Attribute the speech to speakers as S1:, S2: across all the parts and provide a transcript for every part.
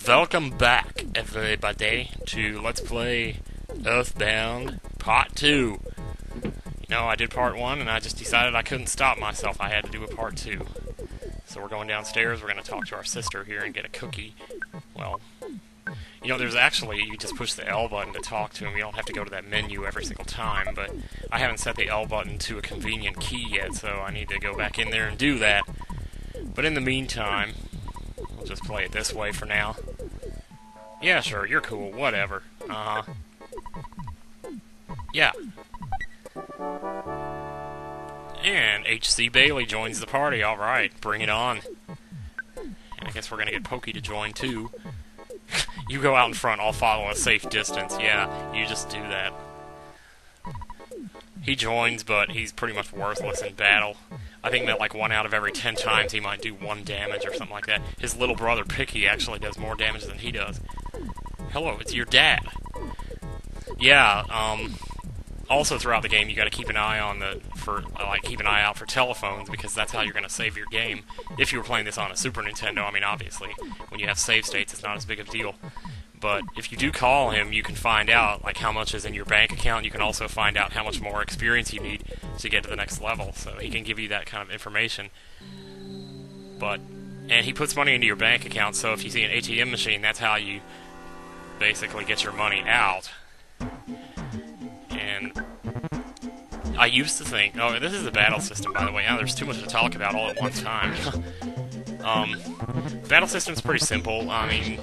S1: Welcome back, everybody, to Let's Play Earthbound Part 2. You know, I did Part 1, and I just decided I couldn't stop myself. I had to do a Part 2. So we're going downstairs, we're going to talk to our sister here and get a cookie. Well, you know, there's actually, you just push the L button to talk to him. You don't have to go to that menu every single time, but I haven't set the L button to a convenient key yet, so I need to go back in there and do that. But in the meantime, we'll just play it this way for now. Yeah, sure, you're cool, whatever. Yeah. And H.C. Bailey joins the party, alright, bring it on. And I guess we're gonna get Pokey to join too. You go out in front, I'll follow a safe distance. Yeah, you just do that. He joins, but he's pretty much worthless in battle. I think that like 1 out of every 10 times he might do 1 damage or something like that. His little brother Picky actually does more damage than he does. Hello, it's your dad. Yeah, also throughout the game you gotta keep an eye on keep an eye out for telephones, because that's how you're gonna save your game. If you were playing this on a Super Nintendo, I mean obviously, when you have save states it's not as big of a deal. But if you do call him, you can find out like how much is in your bank account. You can also find out how much more experience you need to get to the next level. So he can give you that kind of information. And he puts money into your bank account, so if you see an ATM machine, that's how you basically get your money out. And I used to think, oh, this is the battle system, by the way. Now there's too much to talk about all at one time. Battle system's pretty simple. I mean,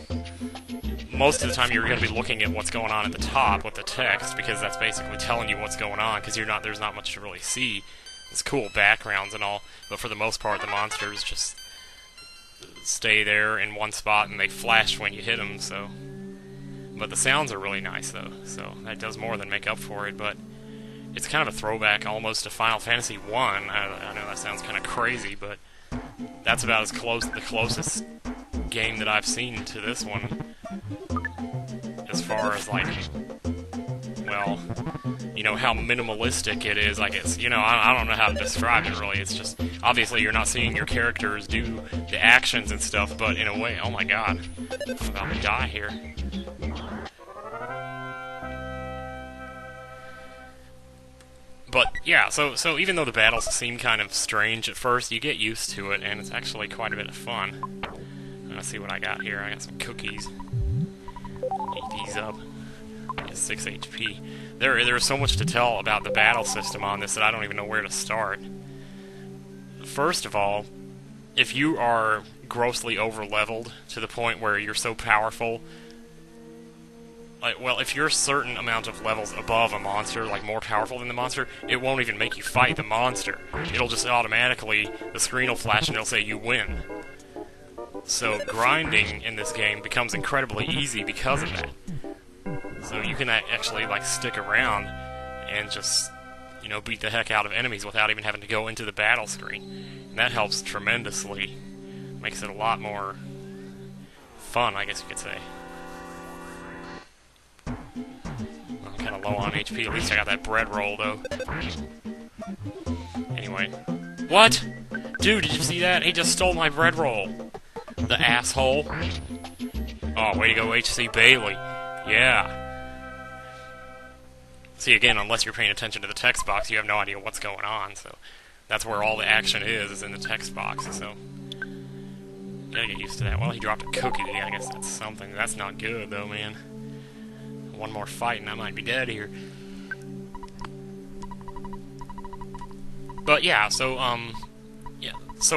S1: most of the time you're going to be looking at what's going on at the top with the text, because that's basically telling you what's going on, because there's not much to really see. It's cool backgrounds and all, but for the most part the monsters just stay there in one spot and they flash when you hit them, so... But the sounds are really nice, though, so that does more than make up for it, but it's kind of a throwback almost to Final Fantasy 1. I know that sounds kind of crazy, but that's about the closest game that I've seen to this one. As far as, like, well, you know, how minimalistic it is, I guess. You know, I don't know how to describe it, really. It's just, obviously you're not seeing your characters do the actions and stuff, but in a way, oh my god, I'm about to die here. But, yeah, so even though the battles seem kind of strange at first, you get used to it, and it's actually quite a bit of fun. Let's see what I got here. I got some cookies. Eat these up. I get 6 HP. There's so much to tell about the battle system on this that I don't even know where to start. First of all, if you are grossly over-leveled to the point where you're so powerful... well, if you're a certain amount of levels above a monster, like more powerful than the monster, it won't even make you fight the monster. It'll just automatically, the screen will flash and it'll say you win. So grinding in this game becomes incredibly easy because of that. So you can actually like stick around and just, you know, beat the heck out of enemies without even having to go into the battle screen. And that helps tremendously. Makes it a lot more fun, I guess you could say. I'm kind of low on HP. At least I got that bread roll, though. Anyway. What? Dude, did you see that? He just stole my bread roll. The asshole. Oh, way to go, H.C. Bailey. Yeah. See, again, unless you're paying attention to the text box, you have no idea what's going on, so... That's where all the action is in the text box, so... You gotta get used to that. Well, he dropped a cookie. I guess that's something. That's not good, though, man. One more fight and I might be dead here. But yeah, so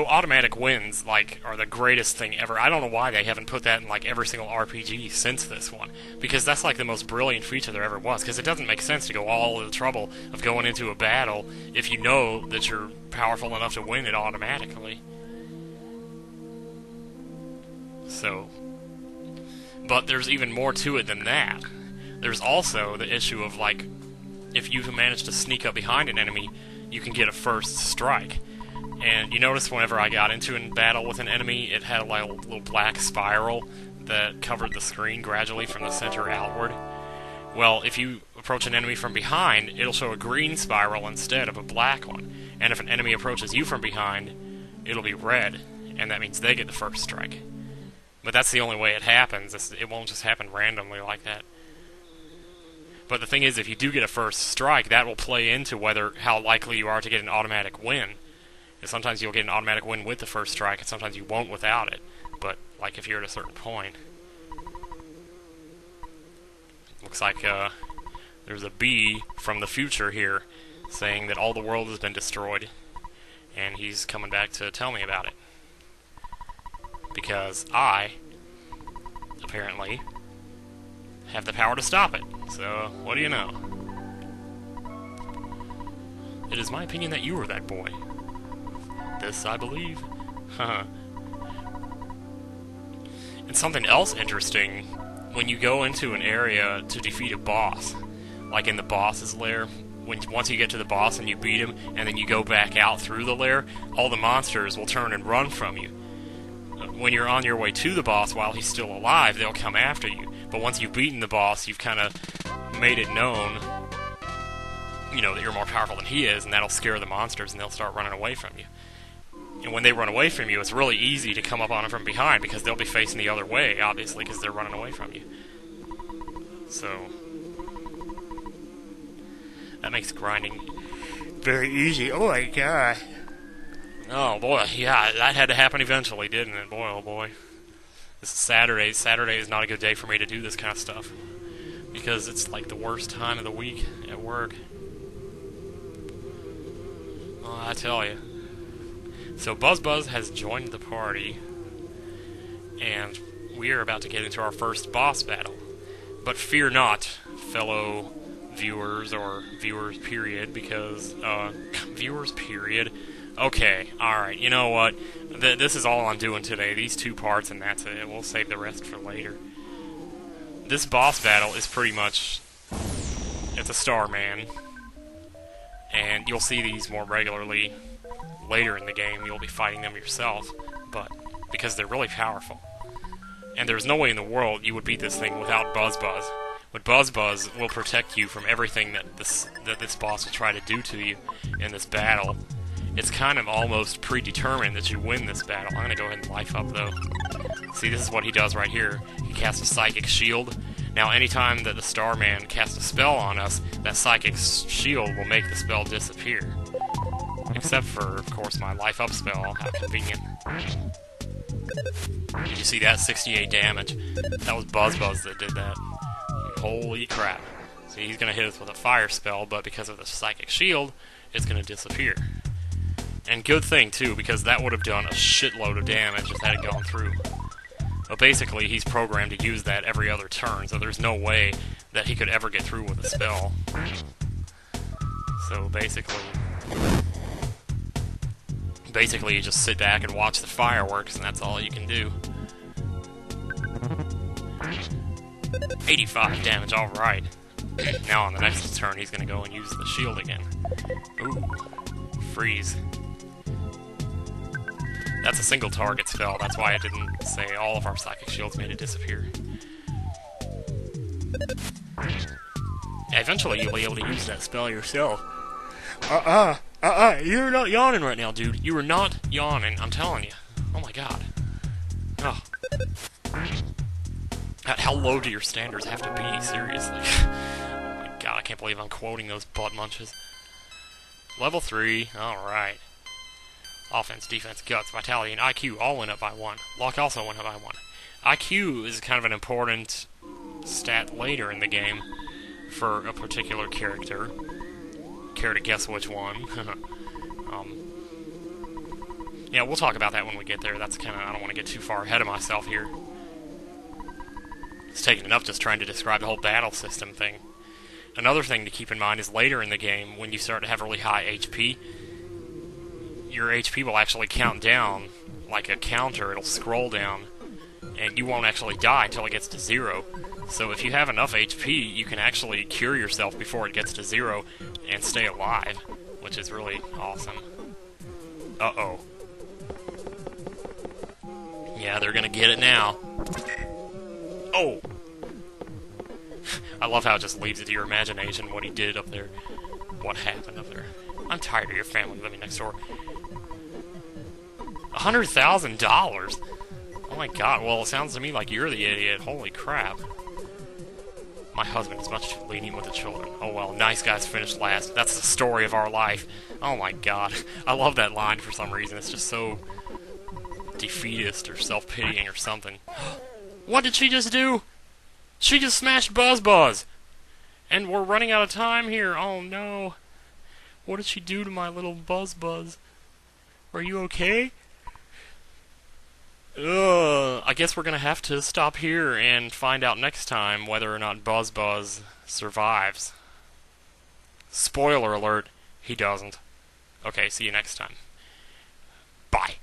S1: automatic wins, like, are the greatest thing ever. I don't know why they haven't put that in, like, every single RPG since this one. Because that's, like, the most brilliant feature there ever was. Because it doesn't make sense to go all the trouble of going into a battle if you know that you're powerful enough to win it automatically. So... But there's even more to it than that. There's also the issue of, like, if you manage to sneak up behind an enemy, you can get a first strike. And you notice whenever I got into a battle with an enemy, it had like a little black spiral that covered the screen gradually from the center outward. Well, if you approach an enemy from behind, it'll show a green spiral instead of a black one. And if an enemy approaches you from behind, it'll be red, and that means they get the first strike. But that's the only way it happens. It won't just happen randomly like that. But the thing is, if you do get a first strike, that will play into how likely you are to get an automatic win. And sometimes you'll get an automatic win with the first strike, and sometimes you won't without it. But, like, if you're at a certain point. Looks like there's a bee from the future here saying that all the world has been destroyed. And he's coming back to tell me about it. Because I, apparently, have the power to stop it. So, what do you know? It is my opinion that you were that boy. This I believe. And something else interesting, when you go into an area to defeat a boss, like in the boss's lair, once you get to the boss and you beat him, and then you go back out through the lair, all the monsters will turn and run from you. When you're on your way to the boss while he's still alive, they'll come after you. But once you've beaten the boss, you've kind of made it known, that you're more powerful than he is, and that'll scare the monsters, and they'll start running away from you. And when they run away from you, it's really easy to come up on them from behind, because they'll be facing the other way, obviously, because they're running away from you. So, that makes grinding very easy. Oh my god. Oh boy, yeah, that had to happen eventually, didn't it? Boy, oh boy. This is Saturday. Saturday is not a good day for me to do this kind of stuff, because it's like the worst time of the week at work. Oh, I tell you. So Buzz has joined the party, and we are about to get into our first boss battle. But fear not, fellow viewers, or viewers period, because, viewers period. Okay, alright, you know what? This is all I'm doing today, these 2 parts, and that's it. We'll save the rest for later. This boss battle is pretty much... it's a Starman. And you'll see these more regularly later in the game. You'll be fighting them yourself, but because they're really powerful. And there's no way in the world you would beat this thing without Buzz. But Buzz will protect you from everything that this boss will try to do to you in this battle. It's kind of almost predetermined that you win this battle. I'm going to go ahead and life up, though. See, this is what he does right here. He casts a Psychic Shield. Now, anytime that the Starman casts a spell on us, that Psychic Shield will make the spell disappear. Except for, of course, my life up spell. How convenient. Did you see that? 68 damage. That was Buzz that did that. Holy crap. See, he's going to hit us with a fire spell, but because of the Psychic Shield, it's going to disappear. And good thing, too, because that would have done a shitload of damage if that had gone through. But basically, he's programmed to use that every other turn, so there's no way that he could ever get through with a spell. So basically, you just sit back and watch the fireworks, and that's all you can do. 85 damage, alright. Now on the next turn, he's going to go and use the shield again. Ooh, freeze. That's a single target spell, that's why I didn't say all of our Psychic Shields made it disappear. Yeah, eventually you'll be able to use that spell yourself. You're not yawning right now, dude. You are not yawning, I'm telling you. Oh my god. Oh. How low do your standards have to be, seriously? Oh my god, I can't believe I'm quoting those butt munches. Level 3, alright. Offense, defense, guts, vitality, and IQ all went up by 1. Luck also went up by 1. IQ is kind of an important stat later in the game for a particular character. Care to guess which one? Yeah, we'll talk about that when we get there. That's kind of, I don't want to get too far ahead of myself here. It's taken enough just trying to describe the whole battle system thing. Another thing to keep in mind is later in the game, when you start to have really high HP, your HP will actually count down like a counter. It'll scroll down, and you won't actually die until it gets to 0. So if you have enough HP, you can actually cure yourself before it gets to 0 and stay alive, which is really awesome. Uh-oh. Yeah, they're gonna get it now. Oh! I love how it just leaves it to your imagination what he did up there. What happened up there. I'm tired of your family living next door. $100,000? Oh my god, well, it sounds to me like you're the idiot. Holy crap. My husband is much too lenient with the children. Oh well, nice guys finish last. That's the story of our life. Oh my god. I love that line for some reason. It's just so defeatist or self-pitying or something. What did she just do? She just smashed Buzz Buzz! And we're running out of time here. Oh no. What did she do to my little Buzz Buzz? Are you okay? I guess we're gonna have to stop here and find out next time whether or not Buzz Buzz survives. Spoiler alert, he doesn't. Okay, see you next time. Bye.